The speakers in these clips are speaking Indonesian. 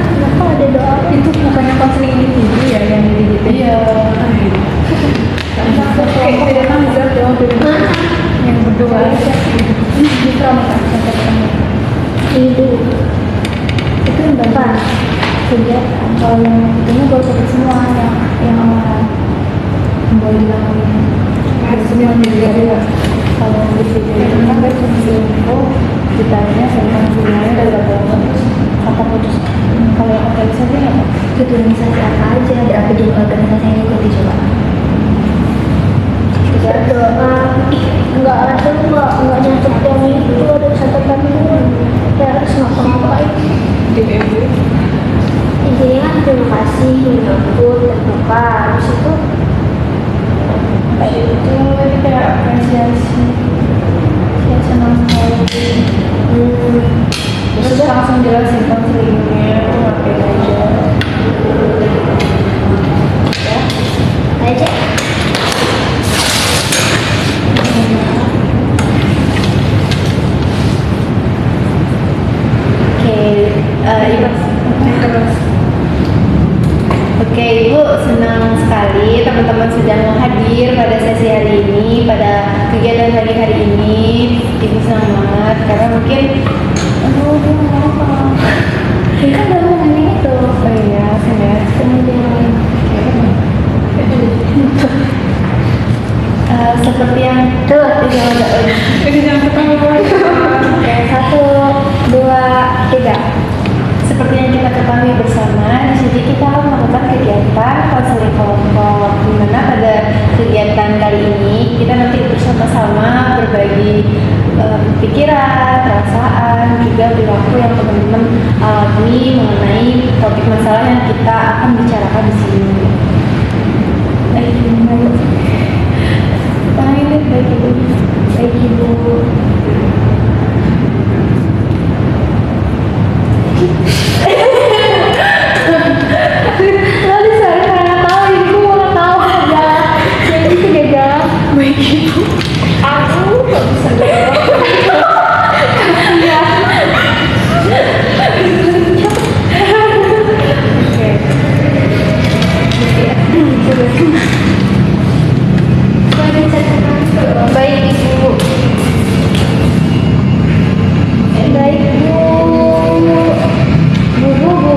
Kenapa ada doa? Itu bukannya konseling individu ya yang gitu? Iya. Kayak beda mazhab dong, beda yang berdua. Di pramuka sampai ketemu. Itu yang depan. Kegiatan kalau yang itunya gue ikut semua yang amalan boleh dilakuin. Harus semua juga. Kalau di situ kan gue cuma info ditanya tentang sebenarnya dari berapa terus apa putus. Kalau yang organisasi apa? Itu organisasi apa aja? Ada apa juga organisasi yang ikuti coba? Berdoa. Enggak ada enggak nyatet yang itu ada catatan dulu. Ya harus ngapa-ngapain. Intinya kan terima kasih, menyambut, terbuka, terus itu kayak itu kayak apresiasi, saya senang sekali. Terus langsung jelasin konselingnya, ngapain aja. ya, aja. Oke, Ibu senang sekali teman-teman sudah mau hadir pada sesi hari ini, pada kegiatan hari ini. Ibu senang banget karena mungkin Kita udah ngomongin itu. oh iya, saya Kemudian seperti yang tuh, Yang pertama oke, 1, 2, 3. seperti yang kita ketahui bersama, di sini kita melakukan kegiatan konseling kelompok, di mana pada kegiatan kali ini kita nanti bersama-sama berbagi pikiran, perasaan, juga perilaku yang teman-teman alami mengenai topik masalah yang kita akan bicarakan di sini. Baik ibu. Lalu saya karena tahu ibu mau tahu aja. Jadi itu beda. baik ibu. Aku nggak bisa Baik ibu. baik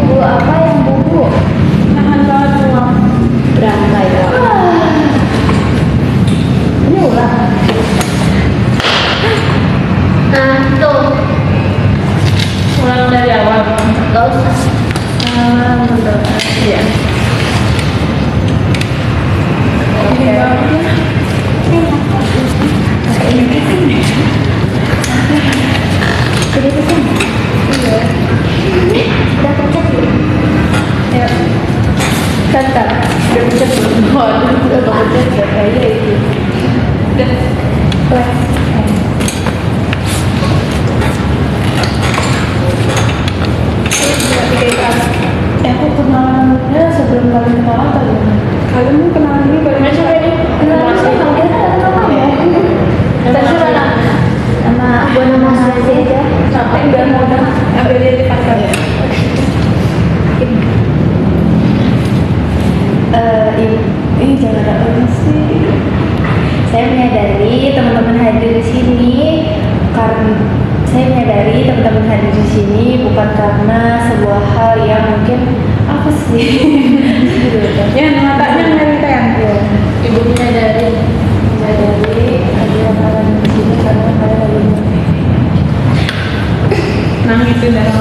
bu apa yang bu Nahan banget uang. berangkai ya ini ulang tuh Ulang dari awal. nggak usah Iya. Oke. jadi pesan iya udah pencet belum Ya. Kata. Udah pencet belum? Waduh, udah pencet ya kayaknya itu. Udah. plus Aku kenalannya sebelum kalian kenalan kali ya. Kalian mau kenalan dulu baru Masih ready? Kenalan sama dia nama ya? Terserah lah. Nama gua nama Salzi aja. sampai enggak mau dah ambil dia di pasar ya. Ini jangan ada sih. Saya menyadari teman-teman hadir di sini bukan karena sebuah hal yang mungkin apa sih? Ya, matanya mereka yang Ibu menyadari ada kalian di sini karena kalian lagi nangis itu dalam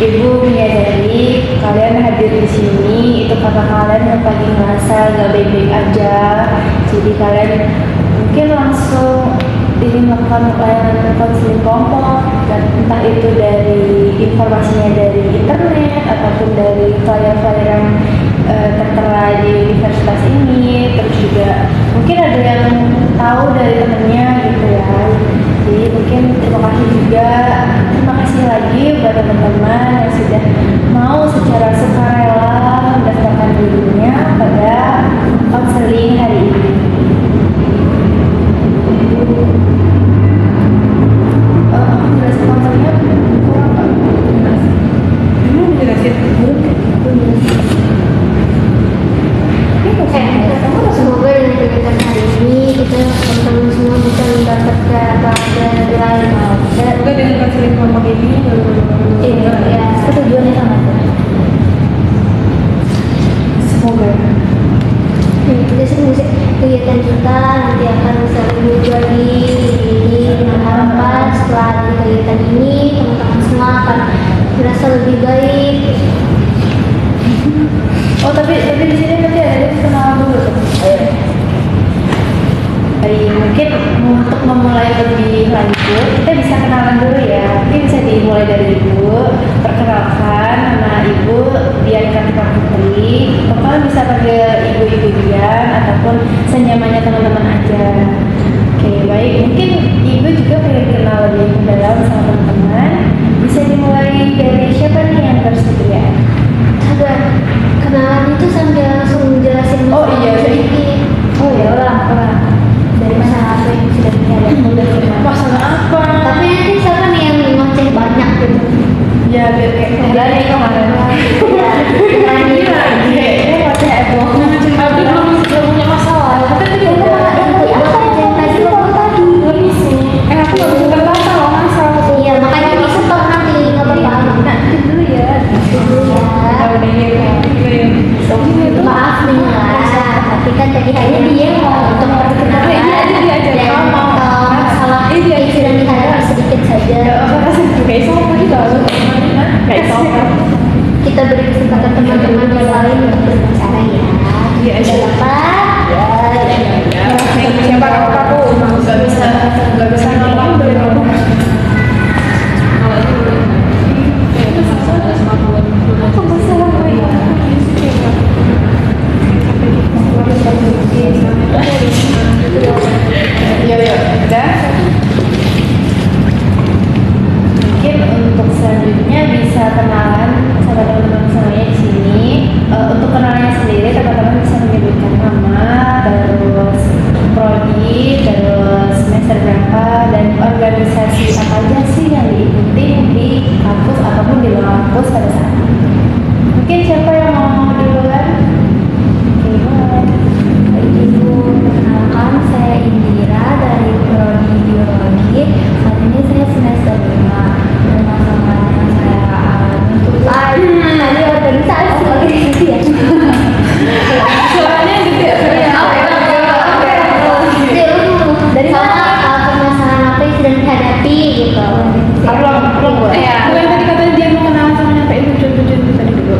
Ibu menyadari kalian hadir di sini itu karena kalian yang lagi ngerasa gak baik-baik aja, jadi kalian mungkin langsung ingin melakukan pelayanan konseling kelompok, dan entah itu dari informasinya dari internet ataupun dari flyer-flyer yang tertera di universitas ini, terus juga mungkin ada yang tahu dari temennya gitu ya. Jadi mungkin terima kasih lagi buat teman-teman yang sudah mau secara sukarela mendaftarkan dirinya pada konseling hari ini. ini Iya, ya, tujuannya sama tuh. semoga Jadi musik kegiatan kita nanti akan sering muncul dengan harapan setelah di kegiatan ini teman-teman semua akan merasa lebih baik. Oh tapi di sini nanti ada kenalan dulu tuh. Mungkin untuk memulai lebih lanjut kita bisa kenalan dulu ya. Mungkin bisa dimulai dari ibu. Perkenalkan nama ibu Dian Kartika Putri. Kalian bisa panggil ibu Dian ataupun senyamannya teman-teman aja. Oke baik. Mungkin ibu juga pengen kenal lebih mendalam sama teman-teman. Bisa dimulai dari siapa nih yang bersedia? Agar kenalan itu sambil langsung jelasin Oh, iya, sedikit. Oh ya orang dari masalah apa yang sudah dihadapi. masalah apa? Tapi nanti siapa nih yang ngoceh banyak gitu? Ya biar kayak berani kemarin. Ya, berani. Kayaknya ngoceh heboh. Tapi belum punya masalah. Tapi itu malah itu apa yang tadi lo tadi? Aku nggak bisa berkata loh masalah. Iya makanya bisa toh nanti nggak apa-apa. Nanti dulu ya. Dulu ya. Udah Maaf nih lah, tapi kan tadi hanya dia mau untuk perkenalan Iya, dia aja. dan Mau. masalah Iya, yang sedang dihadapi sedikit saja. Kayak sama juga loh. Kayak sama. Kita beri kesempatan teman-teman yang lain untuk berbicara ya. Iya, Tidak iya. apa? Ya. Siapa aku Nggak bisa ngomong boleh ngomong. Apa masalah gue? Ya udah. Mungkin untuk selanjutnya bisa kenalan sama teman-teman semuanya di sini. Untuk kenalannya sendiri teman-teman bisa menyebutkan nama, terus prodi, terus semester berapa, dan organisasi apa aja sih yang diikuti di kampus ataupun di luar kampus pada saat itu. Mungkin siapa yang mau duluan? Oke, mulai. Baik Ibu, perkenalkan saya Indira dari Prodi Biologi. Saat ini saya semester 5. Dan masalah yang saya alami itu tadi organisasi ya. Suaranya gitu ya. Dari mana permasalahan apa yang sedang dihadapi gitu. Belum buat. Bukan tadi katanya dia mau kenalan sama nyampein tujuan-tujuan itu tadi dulu.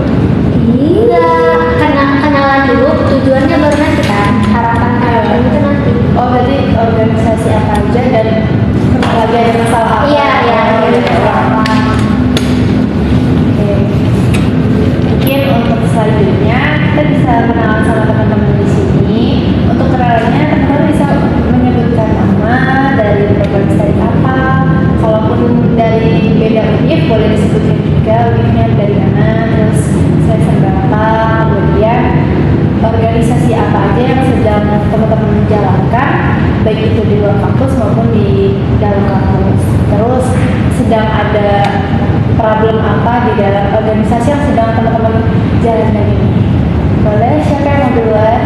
Iya, kenalan dulu tujuannya baru nanti kan. Harapan itu nanti. Oh berarti organisasi apa aja dan lagi ada masalah apa? Iya, iya. Oke. Mungkin untuk selanjutnya kita bisa kenalan sama teman-teman di sini. Untuk kenalannya teman-teman bisa menyebutkan nama dari program studi apa. Kalaupun dari beda univ boleh disebutkan juga univnya dari mana, terus semester berapa, kemudian organisasi apa aja yang sedang teman-teman jalankan, baik itu di luar kampus maupun di dalam kampus. Terus sedang ada problem apa di dalam organisasi yang sedang teman-teman jalankan ini. Boleh siapa yang mau duluan?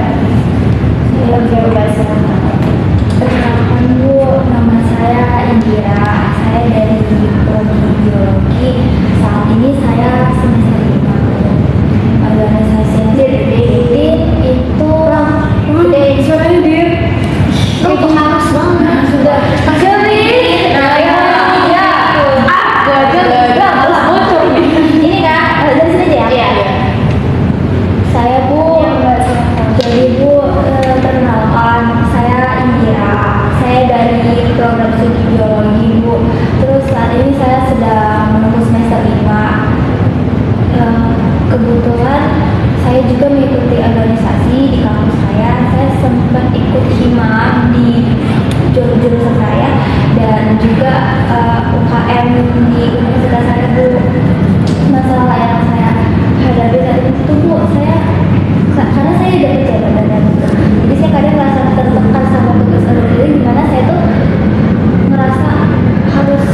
Oke, Perkenalkan Bu, nama saya Indira. Saya dari Prodi Biologi. Saat ini saya semester 5. Organisasi yang saya ikuti itu Suaranya dia. itu harus banget sudah. Jadi, Gua aja nggak malah bocor nih. Ini kan dari sini aja ya. Iya. Saya Bu, jadi Bu perkenalkan saya Indira. Saya dari program studi biologi Bu. Terus saat ini saya sedang menempuh semester 5. Kebetulan saya juga mengikuti organisasi di kampus saya. Saya sempat ikut hima di jurusan saya dan juga UKM di universitas saya Bu. Masalah yang saya hadapi saat itu Bu, karena saya dari jabatan dan jadi saya kadang merasa tertekan sama tugas organisasi di mana saya tuh ngerasa harus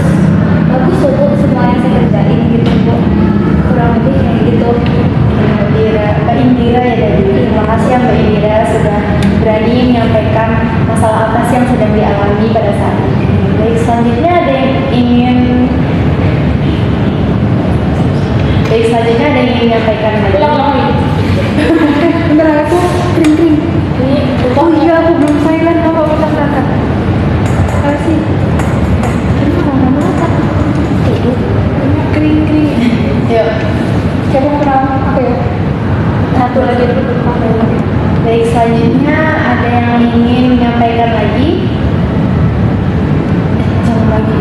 bagus loh Bu semua yang saya kerjain gitu Bu, kurang lebih kayak gitu. Mbak Indira ya tadi. Terima kasih ya Mbak Indira sudah berani menyampaikan masalah apa sih yang sedang dialami pada saat ini. Baik, selanjutnya ada yang ingin menyampaikan lagi? Bentar, aku kering. Ini Oh iya, aku belum silent. Apa kakak? Apa sih? Ini mana apa? Kering. Yuk, Siapa yang kenal? Aku ya. satu lagi dulu. Baik, selanjutnya ada yang ingin menyampaikan lagi? Jangan lagi.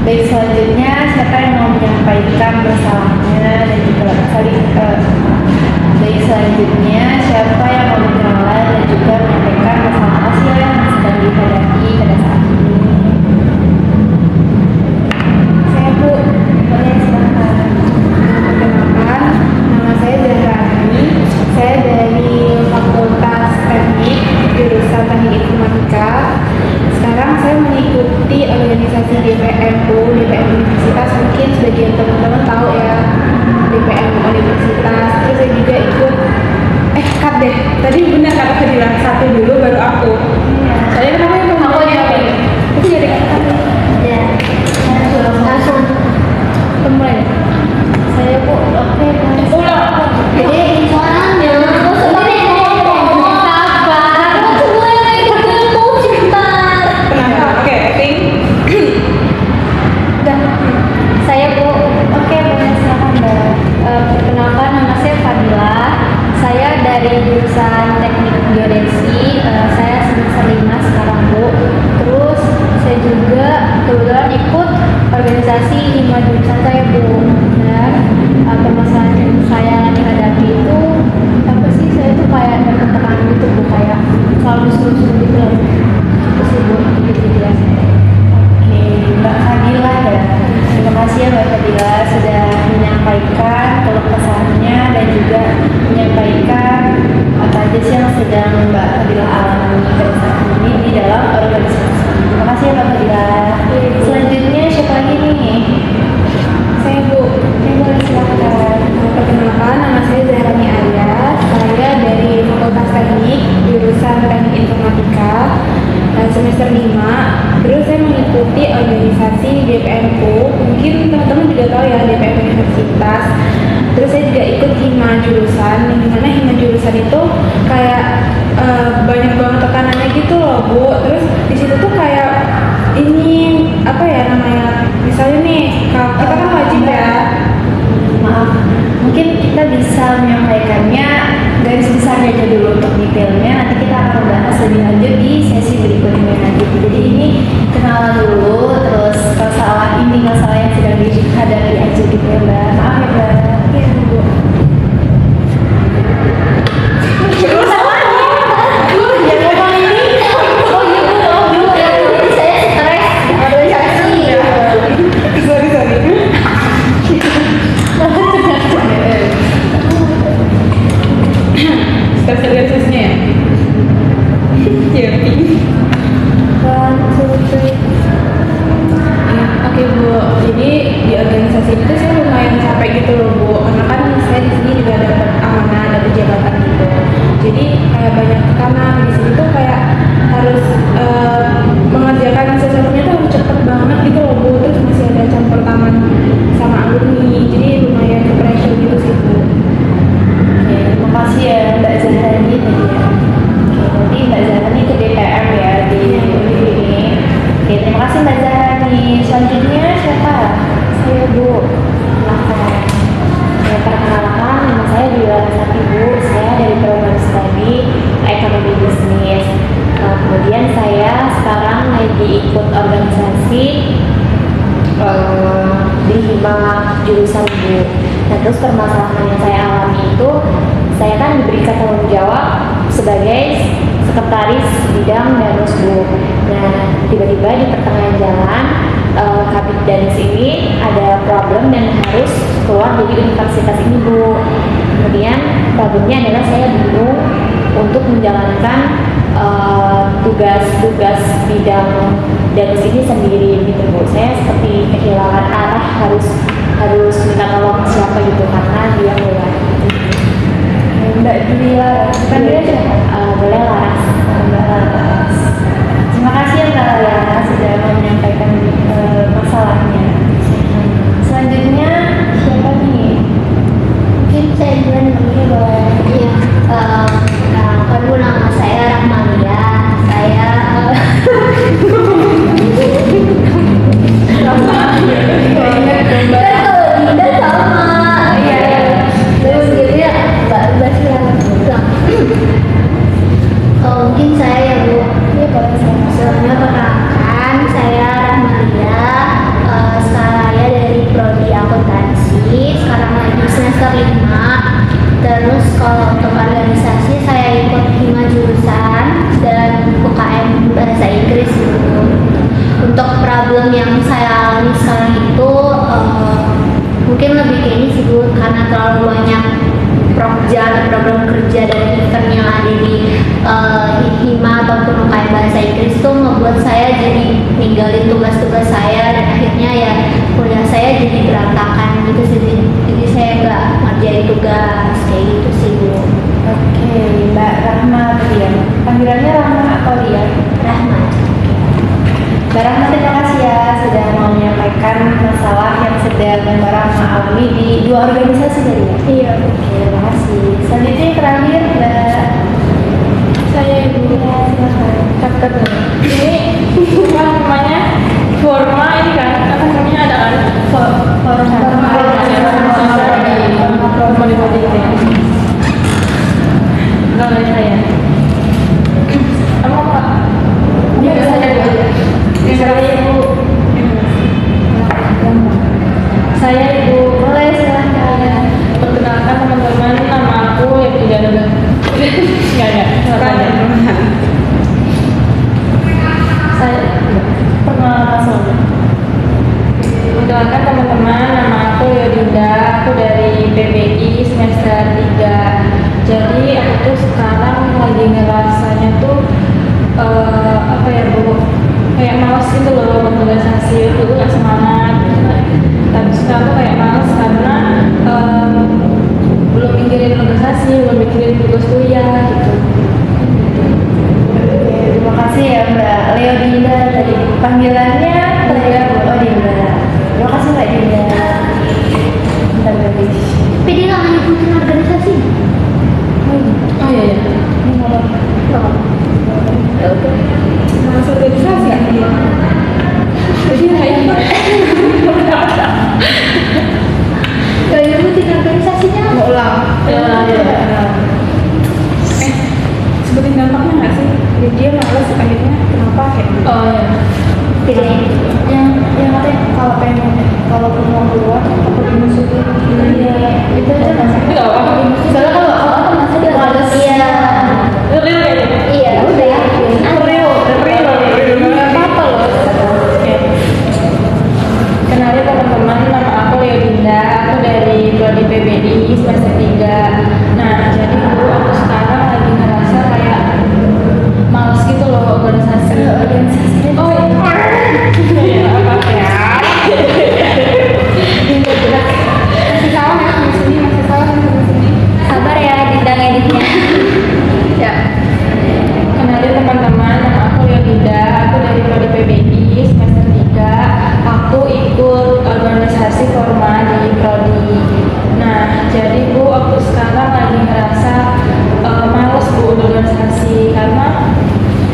Baik, selanjutnya siapa yang mau menyampaikan masalahnya dan juga baik, selanjutnya siapa yang mau berkenalan dan juga menyampaikan masalah apa sih yang sedang dihadapi pada saat ini? Saya Bu. Boleh, silakan. Perkenalkan, nama saya Zahrani. Saya dari Fakultas Teknik jurusan Teknik Informatika. Sekarang saya mengikuti organisasi DPMU, DPM Universitas. Mungkin sebagian teman-teman tahu ya, DPM Universitas. Terus saya juga ikut cut deh. Tadi benar kata Fadila, satu dulu baru aku. Soalnya kenapa yang Aku apa? Itu jadi kata. Ya, langsung Mulai. saya Bu. Oke, Ulang. jadi soalnya aku Kenapa? Oke, acting. saya Bu. Oke, boleh, silakan Mbak. Perkenalkan, nama saya Fadila. Saya dari jurusan Teknik Geodesi. Saya semester 5 sekarang, Bu. Terus saya juga kebetulan ikut organisasi hima jurusan saya, Bu. Dan permasalahan yang saya hadapi itu apa sih? Saya tuh kayak dapat tekanan gitu, Bu. Kayak selalu disuruh-suruh gitu loh. Itu sih, Bu. Gitu ya. Oke, Mbak Fadila ya. Terima kasih ya Mbak Fadila sudah menyampaikan keluh kesahnya dan juga menyampaikan apa aja sih yang sedang Mbak Fadila alami pada saat ini di dalam organisasi. Terima kasih ya Mbak Fadila. Selanjutnya siapa lagi nih? Saya Bu. Boleh, silakan. Perkenalkan, nama saya Zahrani Arya. Saya dari Fakultas Teknik jurusan Teknik Informatika semester 5. Terus saya mengikuti organisasi DPMU. Mungkin teman-teman juga tahu ya, DPM Universitas. Terus saya juga ikut hima jurusan, yang dimana hima jurusan itu kayak banyak banget tekanannya gitu loh, Bu. Terus di situ tuh kayak ini apa ya namanya? Misalnya nih, kalau kita kan wajib ya. Maaf, mungkin kita bisa menyampaikannya garis besarnya aja dulu untuk detailnya. Nanti kita akan membahas lebih lanjut di sesi berikutnya. Gitu. Jadi ini kenalan dulu, terus masalah yang sedang dihadapi aja gitu ya Mbak. Maaf ya Mbak. Iya, Bu. Yang ngomong ini, oh iya Bu, saya stres organisasi. Sorry. Start organisasinya ya? Iya. Oke Bu, jadi di organisasi itu saya lumayan capek gitu loh Bu, karena kan saya di sini juga dapat amanah, dapat jabatan gitu. Jadi kayak banyak tekanan di sini tuh kayak harus mengerjakan sesuatunya tuh harus cepet banget gitu loh Bu. Terus masih ada campur tangan sama alumni, jadi lumayan ke pressure gitu sih Bu. Oke, terima kasih ya Mbak Zahrani tadi ya. Oke, berarti Mbak Zahrani ke DPM ya di ini. Oke, terima kasih Mbak Zahrani. Selanjutnya siapa? Saya Bu. Silakan. Ya, perkenalkan nama saya juga Sati Bu. Saya dari program studi ekonomi bisnis. Kemudian saya sekarang lagi ikut organisasi di hima jurusan Bu. Nah, terus permasalahan yang saya alami itu, saya kan diberikan tanggung jawab sebagai sekretaris bidang Danus Bu. Nah, tiba-tiba di pertengahan jalan Kabit Danus ini ada problem dan harus keluar dari universitas ini Bu. Kemudian problemnya adalah saya bingung untuk menjalankan tugas-tugas bidang Danus ini sendiri gitu Bu. Saya seperti kehilangan arah, harus minta tolong siapa gitu karena dia mulai Mbak Julia, bukan dia siapa? Boleh Laras, Mbak Laras. Terima kasih ya Mbak Laras sudah program-program kerja dan event yang ada di Hima ataupun UKM Bahasa Inggris tuh membuat saya jadi ninggalin tugas-tugas saya dan akhirnya ya kuliah saya jadi berantakan gitu sih. Jadi saya nggak ngerjain tugas kayak gitu sih Bu. Oke, Mbak Rahma Rian. Panggilannya Rahma atau Rian? Rahmat. Mbak Rahma, terima kasih ya sudah mau menyampaikan masalah yang sedang Mbak Rahma alami di 2 organisasi tadi ya? Iya. Oke, terima kasih. Selanjutnya yang terakhir Mbak. Saya Ibu. Cakep nih. Ini apa namanya? Forma ini kan, apa namanya ada kan? Forma di body ini. Enggak dari saya. Kamu apa? Juga saya Bu. Saya Ibu. Saya Ibu. Boleh silahkan. Perkenalkan teman-teman, nama aku ya tidak ada. Enggak. Saya perkenalkan selalu. Perkenalkan teman-teman, nama aku Yodinda, aku dari PBI semester 3. Jadi aku tuh sekarang lagi ngerasanya tuh apa ya Bu, kayak malas gitu loh organisasi, dulu gak semangat gitu. Tapi sekarang tuh kayak malas karena belum mikirin organisasi, belum mikirin tugas kuliah gitu. Oke, terima kasih ya Mbak Leo Dinda tadi. Panggilannya Leo. Oh Dinda. Terima kasih Mbak Dinda. Bentar guys. Tapi dia nggak nyebutin organisasi. Oh iya ya. Ini mau Masuk organisasi ya? Jadi kayaknya Gak nyebutin organisasinya. ulang. ya. Sebutin dampaknya nggak sih? Ya, dia malas akhirnya kenapa kayak gitu? Oh iya. Tidak. Yang katanya kalau mau keluar takut dimasukin. Iya, itu aja mas. Tapi nggak apa-apa. Soalnya kalau awal masa dia males. Iya. Real kayaknya. Iya udah. Nggak apa-apa loh. Oke. Kenalin teman-teman, nama aku Leo Dinda. Aku dari prodi PBI semester 3. Nah, jadi Bu, aku sekarang lagi ngerasa kayak males gitu loh organisasi. Oh iya. Ya, apa ya? Masih salah ya di sini, masih salah di sini. Sabar ya Dinda ngeditnya. Ya. Kenalin teman-teman, nama aku Leo Dinda. Aku dari prodi PBI semester 3. Aku ikut organisasi Forma di prodi. Nah, jadi Bu, aku sekarang lagi ngerasa males Bu organisasi karena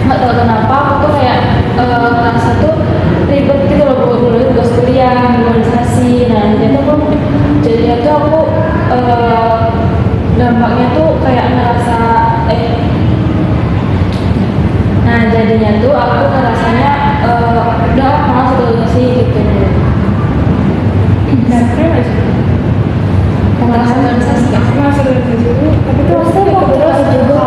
nggak tahu kenapa aku tuh kayak ngerasa tuh ribet gitu loh Bu, dulu tugas kuliah, organisasi. Nah, jadi aku jadinya tuh aku dampaknya tuh kayak ngerasa nah jadinya tuh aku ngerasanya udah malas organisasi gitu. Dampaknya nggak sih? Malas organisasi kan? Malas organisasi dulu, tapi terus Terus juga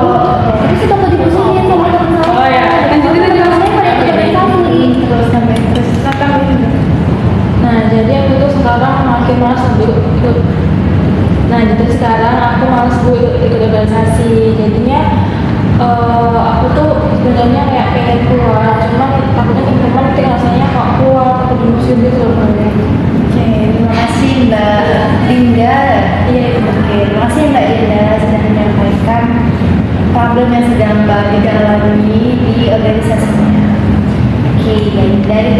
Tapi suka mau dimusuhin sama teman-teman. Oh ya, lanjutin aja. Saya pada organisasi. terus sampai terus Nah, jadi aku tuh sekarang makin malas Bu ikut. Nah, jadi sekarang aku malas Bu ikut organisasi. Jadinya aku tuh sebenarnya kayak pengen keluar, cuman takutnya teman-teman nanti rasanya kok keluar atau dimusuhin gitu loh. Oke, terima kasih Mbak Dinda. Iya, itu. Oke, terima kasih Mbak Dinda sudah menyampaikan problem yang sedang Mbak Dinda alami di organisasinya. Oke, baik.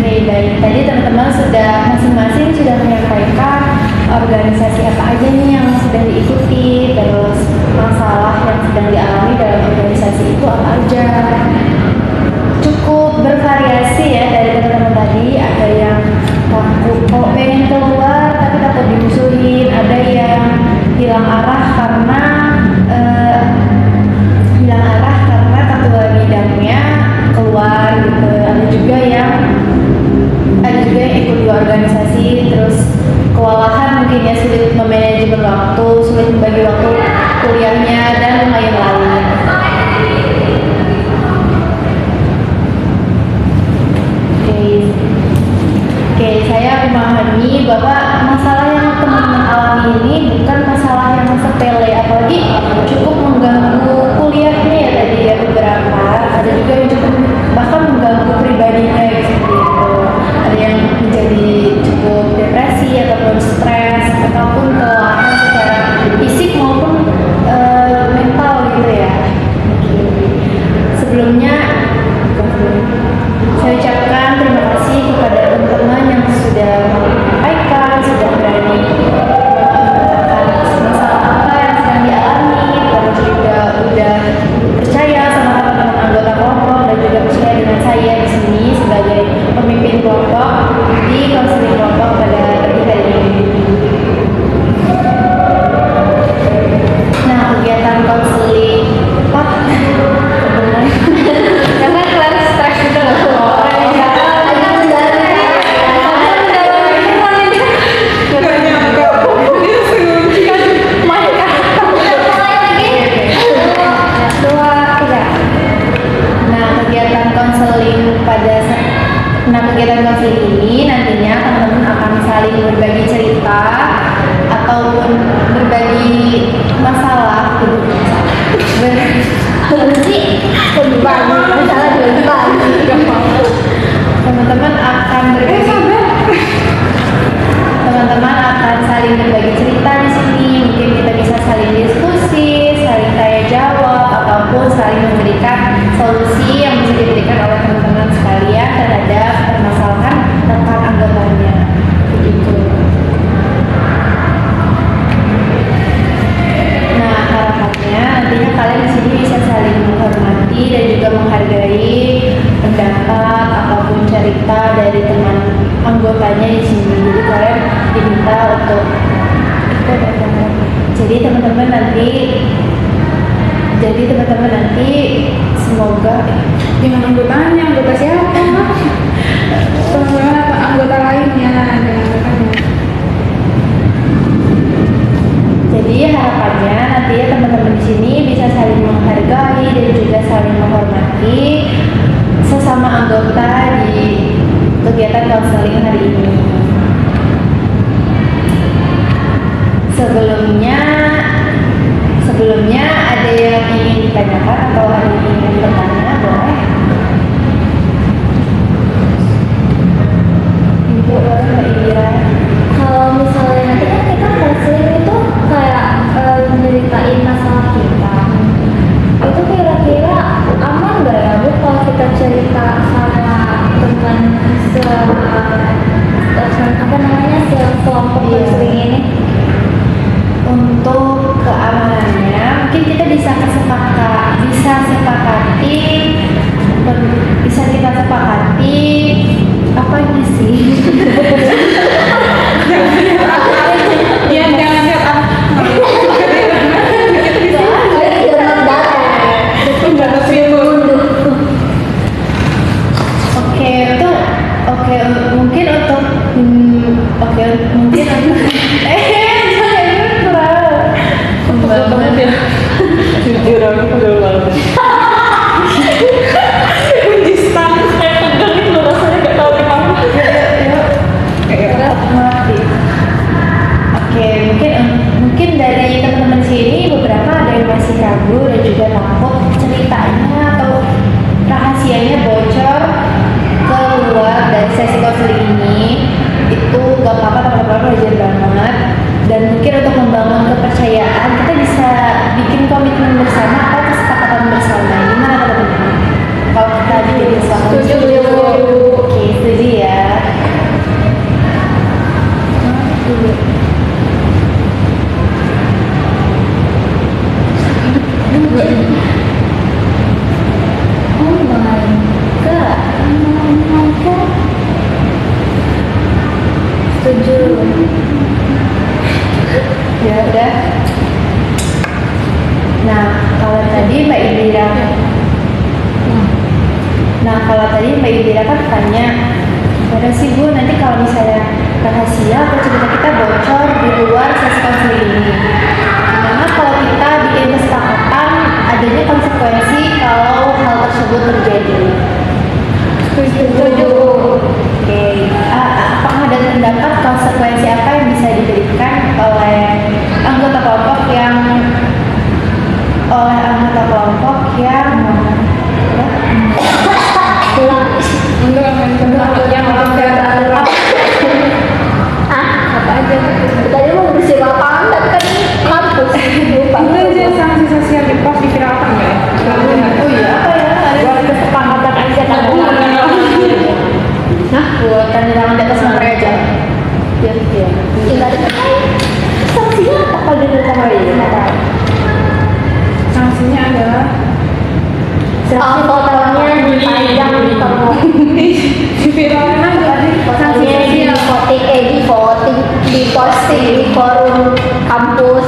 Baik. Tadi teman-teman sudah masing-masing sudah menyampaikan organisasi apa aja nih yang sedang diikuti, terus masalah yang sedang dialami dalam organisasi itu apa aja. Cukup bervariasi ya dari teman-teman tadi. Ada yang takut kalau pengen keluar tapi takut dimusuhin, ada yang hilang arah karena ketua bidangnya keluar gitu. Ada juga yang ikut 2 organisasi terus kewalahan mungkin ya, sulit memanajemen waktu, sulit membagi waktu kuliahnya dan lain-lain. Oke, saya memahami bahwa masalah yang teman-teman alami ini bukan masalah yang sepele apalagi cukup mengganggu kuliahnya ya tadi ya beberapa, ada juga yang cukup bahkan mengganggu pribadinya ya, seperti itu. Ada yang menjadi cukup depresi ataupun stres ataupun kelelahan secara fisik maupun mental gitu ya. Oke. Sebelumnya saya ucapkan terima kasih kepada teman-teman yang sudah menyampaikan, sudah berani masalah apa yang sedang dialami, terus juga udah percaya sama teman-teman anggota kelompok dan juga percaya dengan saya di sini sebagai pemimpin kelompok di konseling kelompok pada pagi hari ini. Nah, kegiatan konseling Jangan kelar stres gitu loh. kegiatan konseling ini nantinya teman-teman akan saling berbagi cerita ataupun berbagi masalah teman-teman akan berbagi teman-teman akan saling berbagi cerita di sini. Mungkin kita bisa saling diskusi, saling tanya jawab, ataupun saling memberikan solusi yang bisa diberikan oleh teman-teman sekalian terhadap permasalahan rekan anggotanya. Begitu. Nah, harapannya nantinya kalian di sini bisa saling menghormati dan juga menghargai pendapat ataupun cerita dari teman anggotanya di sini. Jadi kalian diminta untuk jadi teman-teman nanti semoga Dengan anggotanya, anggota siapa? Teman-teman anggota lainnya, ada anggotanya. jadi harapannya nanti ya teman-teman di sini bisa saling menghargai dan juga saling menghormati sesama anggota di kegiatan konseling hari ini. Sebelumnya ada yang ingin ditanyakan atau ada yang ingin bertanya, boleh? Ibu, Mbak Indira. Kalau misalnya nanti kan kita konseling itu kayak nyeritain masalah kita, itu kira-kira aman nggak ya Bu kalau kita cerita sama teman sekelompok Iya. konseling ini? Untuk keamanannya mungkin kita bisa sepakati apa ini sih? Ya, jangan lihat Mungkin untuk jujur aku pegel banget. Kondistan kayak tegang itu rasanya gak tahu gimana. Mungkin dari teman-teman sini beberapa ada yang masih ragu dan juga takut ceritanya atau rahasianya bocor keluar dari sesi konseling ini. Itu gak apa-apa, teman-teman belajar banget. Dan mungkin untuk membangun kepercayaan kita bisa bikin komitmen bersama atau kesepakatan bersama. Gimana teman-teman? Kalau kita bikin kesepakatan, Setuju. Oke, setuju ya. Oh my god, setuju. Ya udah. Nah, kalau tadi Mbak Indira kan tanya, pada sih Bu, nanti kalau misalnya rahasia atau cerita kita bocor di luar sesi konseling ini, gimana kalau kita bikin kesepakatan adanya konsekuensi kalau hal tersebut terjadi? Setuju. Oke, apakah ada pendapat konsekuensi apa yang bisa diberikan oleh anggota kelompok yang tanda tangan di atas materai aja. Ya, ya. Tinggal diketahui sanksinya apa kalau dia sama dia? Sanksinya adalah Totalnya panjang kalau viralin aja sanksi sanksinya di voting, di posting di forum kampus.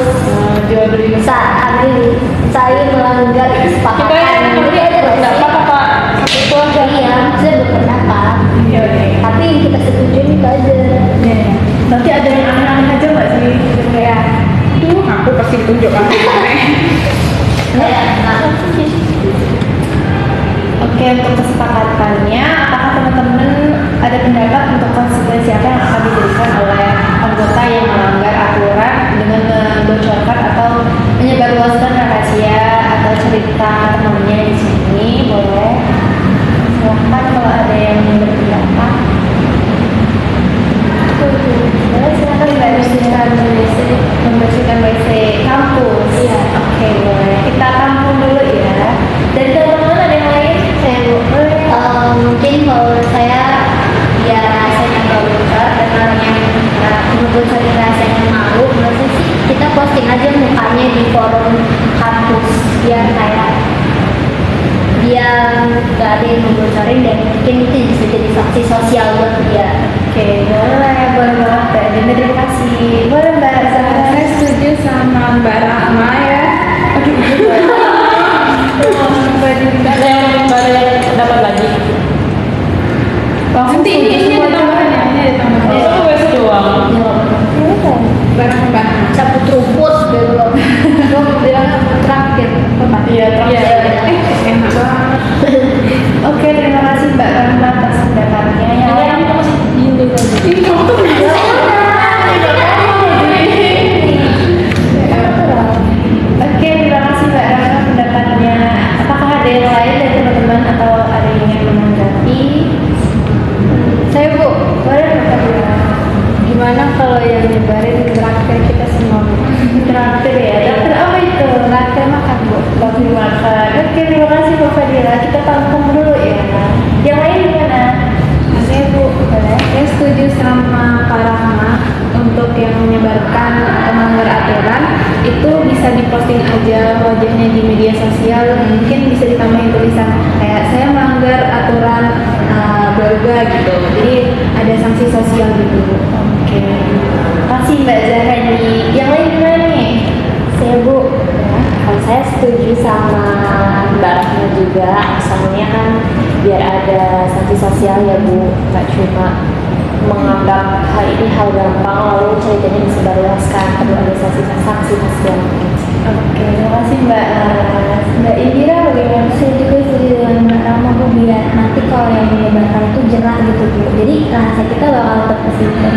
jual beli Saat ini saya melanggar kesepakatan. Jadi ada pendapat apa itu aja. Iya, saya berpendapat. Iya oke. Tapi yang kita setuju itu aja. Ya. Nanti ada yang aneh-aneh aja nggak sih kayak aku pasti tunjuk aneh. Kayak nah, Oke, untuk kesepakatannya, apakah teman-teman ada pendapat untuk konsekuensi apa yang akan diberikan oleh anggota yang melanggar aturan dengan membocorkan atau menyebarluaskan rahasia atau cerita temannya di sini? Boleh silahkan kalau ada yang berpendapat. Boleh silahkan membersihkan WC kampus. Iya. Oke, boleh. Kita tampung dulu ya. Dari teman-teman ada yang lain? mungkin kalau saya ya saya nggak bocor dan orang yang ngebocorin rahasia yang malu, menurut saya sih kita posting aja mukanya di forum kampus biar kayak dia nggak ada yang ngebocorin dan mungkin itu bisa jadi saksi sosial buat dia. Oke, boleh banget Mbak Dinda, terima kasih. Boleh Mbak Zahra. Saya setuju sama Mbak Rahma ya. Mbak Dinda. Dapat lagi. Nanti ini ada tambahan ya, ini ada tambahan. Masa aku WC doang? Barang tambahan. Cabut rumput belum. Gue bilang terakhir. Iya, terakhir. Enak banget. Oke, terima kasih Mbak Rahma atas pendapatnya. Yang lain Aku masih gini tadi. Ini kamu tuh Oke, terima kasih Mbak Rahma pendapatnya. Apakah ada yang lain dari teman-teman atau ada yang ingin menanggapi? Saya Bu, Boleh Mbak Rahma. gimana kalau yang nyebarin terakhir kita semua? Traktir ya, traktir apa itu? Terakhir makan Bu. Traktir makan. Oke, terima kasih Mbak Fadila. Kita tampung dulu ya. Yang lain gimana? Saya Bu, saya setuju sama Pak Rahma untuk yang menyebarkan atau melanggar aturan itu bisa diposting aja wajahnya di media sosial, mungkin bisa ditambahin tulisan kayak saya melanggar aturan bla gitu, jadi ada sanksi sosial gitu. Oke. Kasih Mbak Zahra nih. Yang lain gimana nih? Saya Bu, ya, kalau saya setuju sama Mbak Rahma juga, soalnya kan biar ada sanksi sosial ya Bu, nggak cuma menganggap hal ini hal gampang lalu ceritanya disebarluaskan, perlu ada sanksi sosial. Oke, terima kasih Mbak. Mbak Indira bagaimana? Saya juga setuju dengan Mbak Rahma Bu, biar nanti kalau yang menyebarkan itu jerah gitu Bu, jadi rahasia kita bakal tetap kesimpan.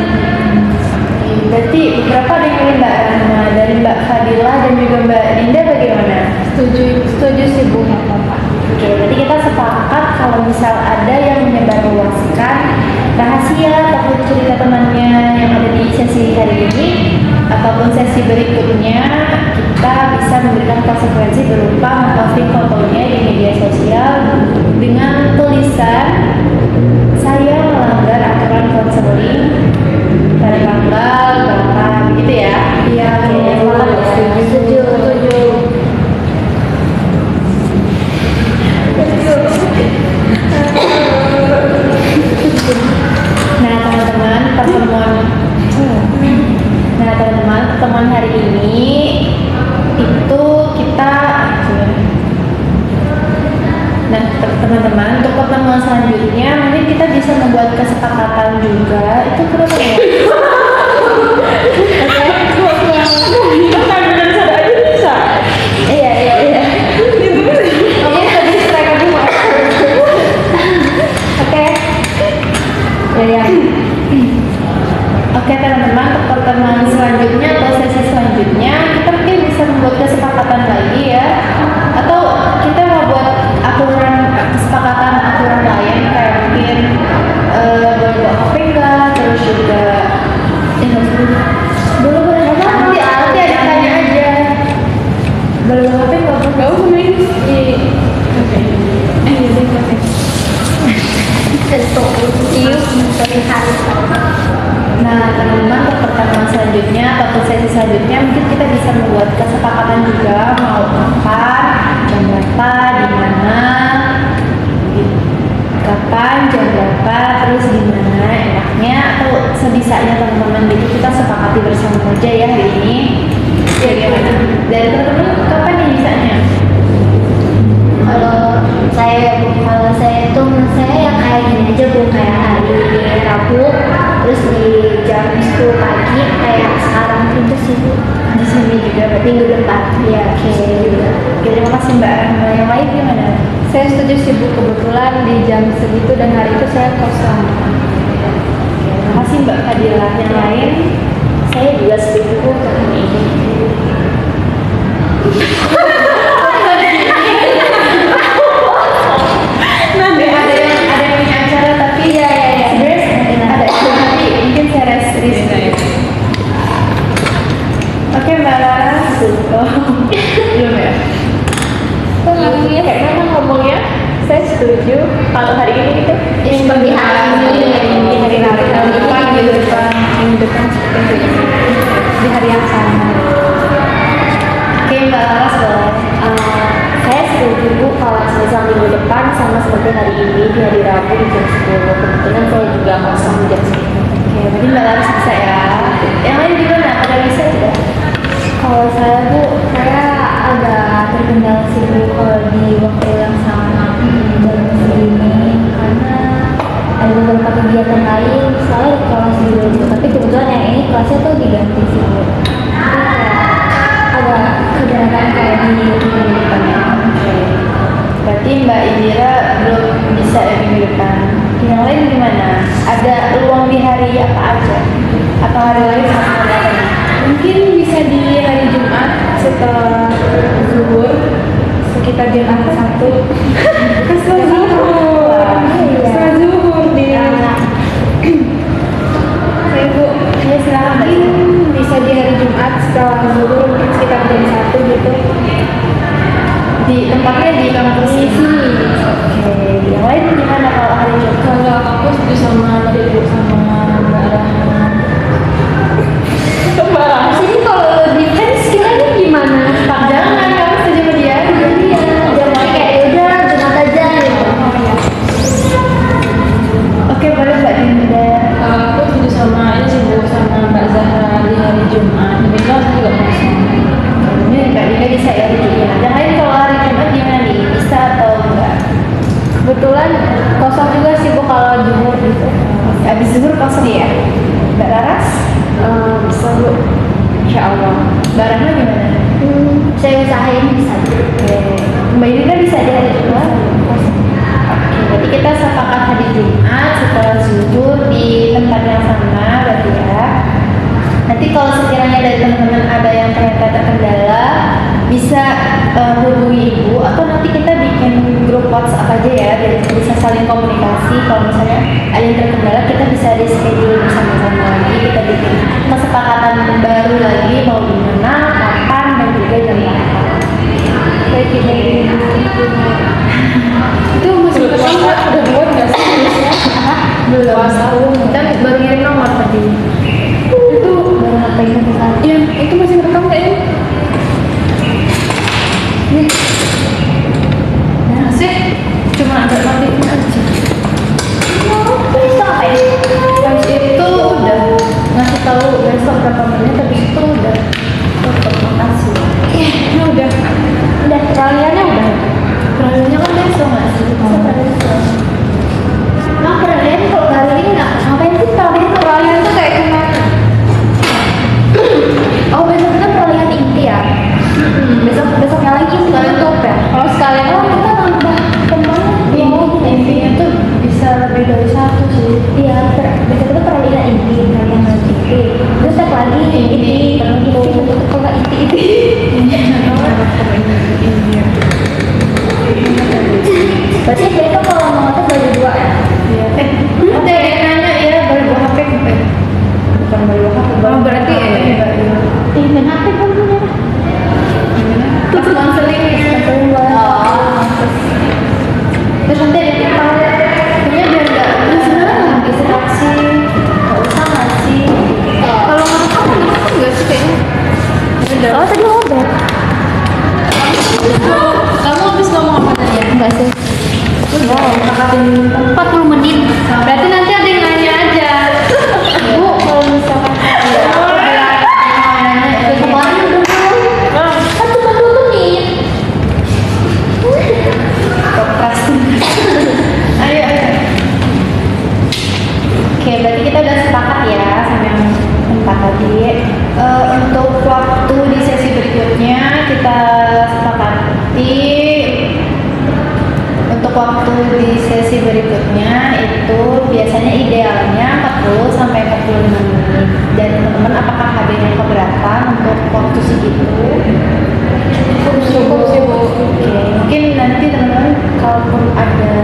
Berarti beberapa ada yang pilih Mbak Rahma, dari Mbak Fadila dan juga Mbak Dinda bagaimana? Setuju sih Bu, nggak apa-apa. Oke, berarti kita sepakat kalau misal ada yang menyebarluaskan rahasia ataupun cerita temannya yang ada di sesi hari ini ataupun sesi berikutnya, kita bisa memberikan konsekuensi berupa memposting fotonya di media sosial dengan tulisan saya melanggar aturan konseling pada tanggal berapa gitu ya. Iya, Oke, sepakat ya? Setuju. Nah teman-teman, pertemuan hari ini itu kita nah teman-teman, untuk pertemuan selanjutnya mungkin kita bisa membuat kesepakatan juga. Itu kenapa ya? Iya. Kamu tadi strike aku mau. Oke. Ya. Oke teman-teman, untuk pertemuan selanjutnya atau sesi selanjutnya kita mungkin bisa membuat kesepakatan lagi ya, atau kita mau buat kesepakatan aturan lain kayak mungkin boleh bawa HP enggak, terus juga boleh nanti ada tanya aja, boleh bawa HP enggak? Kau main di. Oke. Iya, Stop. See you di sore hari. Nah, teman-teman, untuk pertemuan selanjutnya atau sesi selanjutnya mungkin kita bisa membuat kesepakatan juga mau kapan, jam berapa, di mana, kapan, jam berapa, terus di mana enaknya atau sebisanya teman-teman. Jadi kita sepakati bersama aja ya hari ini. Bagaimana? Dari teman-teman kapan nih bisanya? Kalau saya itu menurut saya ya kayak gini aja Bu, kayak hari Rabu terus di jam 10 pagi kayak sekarang itu sih Bu. Di sini juga berarti Minggu depan ya. Oke, terima kasih Mbak. Yang lain gimana? Saya setuju sih Bu, kebetulan di jam segitu dan hari itu saya kosong. Terima kasih Mbak Fadila. Yang lain? Saya juga setuju Bu untuk hari ini. Nanti ada yang punya acara tapi Iya. sebenarnya ada nanti mungkin saya rest. Oke Mbak Laras. Belum ya? Iya, Kayak mana ngomongnya? Saya setuju. Kalau hari ini gitu. seperti hari ini di hari Rabu Tahun depan, minggu depan. minggu depan seperti itu. Di hari yang sama. Oke Mbak Laras boleh. Saya setuju Bu kalau misal minggu depan sama seperti hari ini di hari Rabu di jam 10. Kebetulan saya juga kosong di jam 10. Oke, berarti Mbak Laras bisa ya. Yang lain gimana? Pada bisa tidak? Kalau saya Bu, saya agak terkendala sih Bu kalau di waktu yang sama jam segini karena ada beberapa kegiatan lain saya di kelas dulu Bu. Tapi kebetulan yang ini kelasnya tuh diganti sih Bu. Jadi kayak agak keberatan kayak di minggu depannya. Berarti Mbak Indira belum bisa ya minggu depan. Yang lain gimana? Ada peluang di hari apa aja? Atau hari lain sama lain? Mungkin bisa di hari Jumat setelah zuhur sekitar jam 1. Setelah zuhur. Setelah zuhur di Saya Bu, Ya silakan Mbak. mungkin bisa di hari Jumat setelah zuhur mungkin sekitar jam 1 gitu. Di tempatnya di kampus ini. Oke, yang lain gimana kalau hari Jumat? Kalau aku setuju sama tadi Bu, sama Mbak Rahma. Mbak Rahma. Jadi kalau defense kiranya gimana? Jangan, kamu setuju sama dia? Iya, jangan kayak udah Jumat aja gitu. Oke, boleh Mbak Dinda. Kalau aku setuju sama ini sih Bu, sama Mbak Zahra di hari Jumat. Besok aku juga kosong. Ini Mbak Dinda bisa ya hari Jumat. Yang lain kalau hari Jumat gimana nih? Bisa atau enggak? Kebetulan kosong juga sih Bu kalau jemur gitu. Habis zuhur kosong ya? Mbak Laras? Bisa Bu. Insya Allah. Mbak Rahma gimana? Saya usahain bisa. Oke. Mbak Dinda bisa di hari Jumat? Oke, berarti kita sepakat hari Jumat setelah zuhur di tempat yang sama berarti ya. Nanti kalau sekiranya dari teman-teman ada yang ternyata terkendala, bisa hubungi Ibu atau nanti kita bikin grup WhatsApp aja ya, biar kita bisa saling komunikasi. Kalau misalnya ada yang terkendala, kita bisa reschedule bersama-sama lagi, kita bikin kesepakatan baru lagi mau di mana, kapan, dan juga jam berapa. Kayak kita Itu masih kosong nggak? Udah buat nggak sih tulisnya? belum. Kita baru ngirim nomor tadi. Itu Baru ngapain sampai sekarang? yang itu masih rekam nggak ya? Masih cuma agak matiin aja. Bisa ngapain? Habis itu udah ngasih tahu besok berapa menit, habis itu udah tutup. Makasih. Ya udah. Udah, peralihannya udah. Peralihannya kan besok nggak sih? Besok besok. Nah, peralihan kalau hari ini nggak ngapain sih peralihan? Peralihan tuh kayak kemarin. Oh, besok kan peralihan ini. Oke, berarti kita udah sepakat ya sama yang empat tadi. Untuk waktu di sesi berikutnya kita sepakati untuk waktu di sesi berikutnya itu biasanya idealnya 40 sampai 45 menit. Dan teman-teman apakah ada yang keberatan untuk waktu segitu? Cukup sih Bu. Oke, mungkin nanti teman-teman kalaupun ada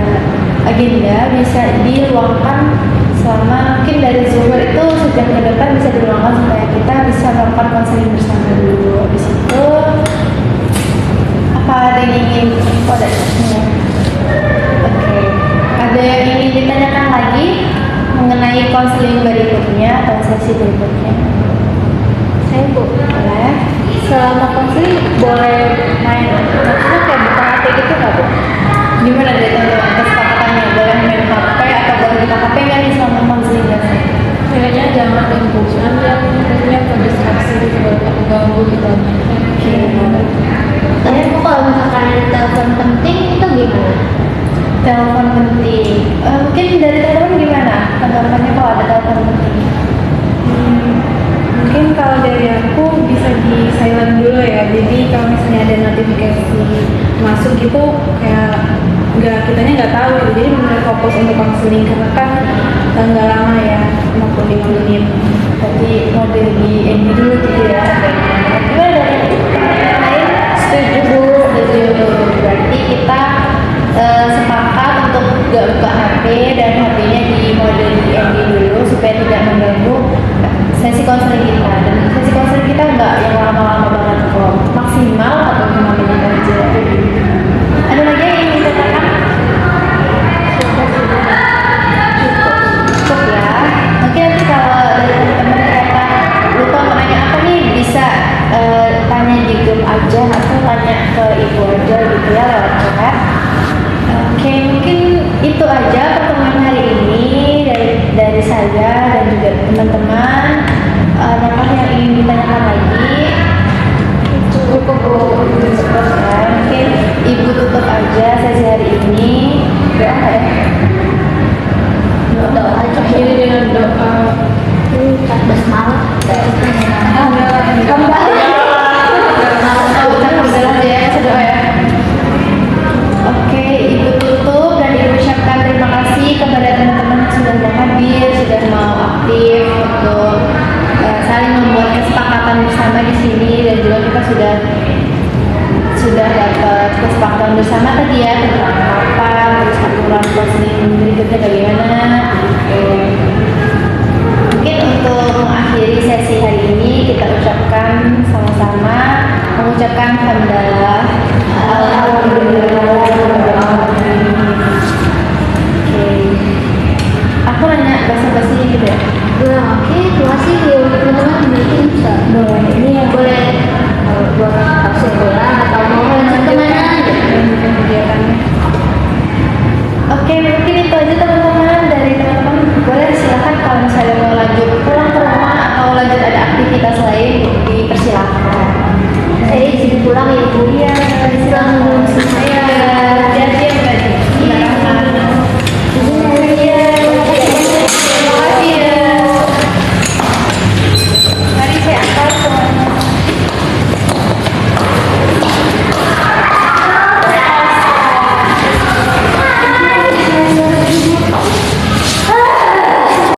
agenda bisa diluangkan selama mungkin dari Zoom itu sejam ke depan bisa diluangkan supaya kita bisa melakukan konseling bersama dulu. Habis itu apa ada yang ingin ada ya? Oke, ada yang ingin ditanyakan lagi mengenai konseling berikutnya atau sesi berikutnya? Saya Bu, Boleh. selama konseling boleh main, maksudnya kayak buka HP gitu nggak Bu? Gimana dari teman-teman kesepakatannya? Boleh main HP atau boleh buka HP nggak nih selama konseling biasanya? Kayaknya jangan impusan yang punya distraksi gitu kalau aku ganggu gitu. Tapi Bu kalau misalkan ada telepon penting itu gimana? Telepon penting. Mungkin dari teman-teman gimana? Tanggapannya kalau ada telepon penting? Mungkin kalau dari aku bisa di silent dulu ya. Jadi kalau misalnya ada notifikasi masuk gitu kayak kitanya nggak tahu gitu. Jadi benar fokus untuk konseling karena kan nggak lama ya, 65 menit. Jadi mode di ending dulu gitu ya. Gimana dari yang lain? Setuju Bu. Setuju. Berarti kita sepakat untuk gak buka HP dan HP-nya di mode di ending dulu supaya tidak mengganggu sesi konseling kita. Dan sesi konseling kita nggak yang lama-lama banget kok, maksimal 45 menit aja. Ada lagi yang ingin dikatakan? Cukup ya. Mungkin nanti kalau dari teman-teman ternyata lupa mau nanya apa nih bisa tanya di grup aja atau tanya ke ibu aja gitu ya lewat chat. Oke, mungkin itu aja pertemuan hari ini dari saya dan juga teman-teman. Adakah yang ingin ditanyakan lagi? Cukup ya. Mungkin ibu tutup aja sesi hari ini. Doa nggak ya? Doa aja. Akhiri dengan doa. 14 malam. Oke, ibu tutup dan ibu ucapkan terima kasih kepada teman-teman yang sudah mau hadir, sudah mau aktif untuk saling membuat kesepakatan bersama di sini dan juga kita sudah dapat kesepakatan bersama tadi ya tentang apa, terus aturan konseling berikutnya bagaimana. Mungkin untuk mengakhiri sesi hari ini kita ucapkan sama-sama mengucapkan hamdalah. Alhamdulillah. Oke. Aku nanya basa-basi gitu ya. Oke, terima kasih ya teman-teman. Mungkin bisa Boleh. Ini yang boleh buat kesimpulan atau mau lanjut kemana mungkin kegiatannya. Oke, mungkin itu aja teman-teman dari teman-teman. Boleh silakan kalau misalnya mau lanjut pulang ke rumah atau lanjut ada aktivitas lain dipersilakan. saya izin pulang ya Bu. Iya, Pulang belum selesai.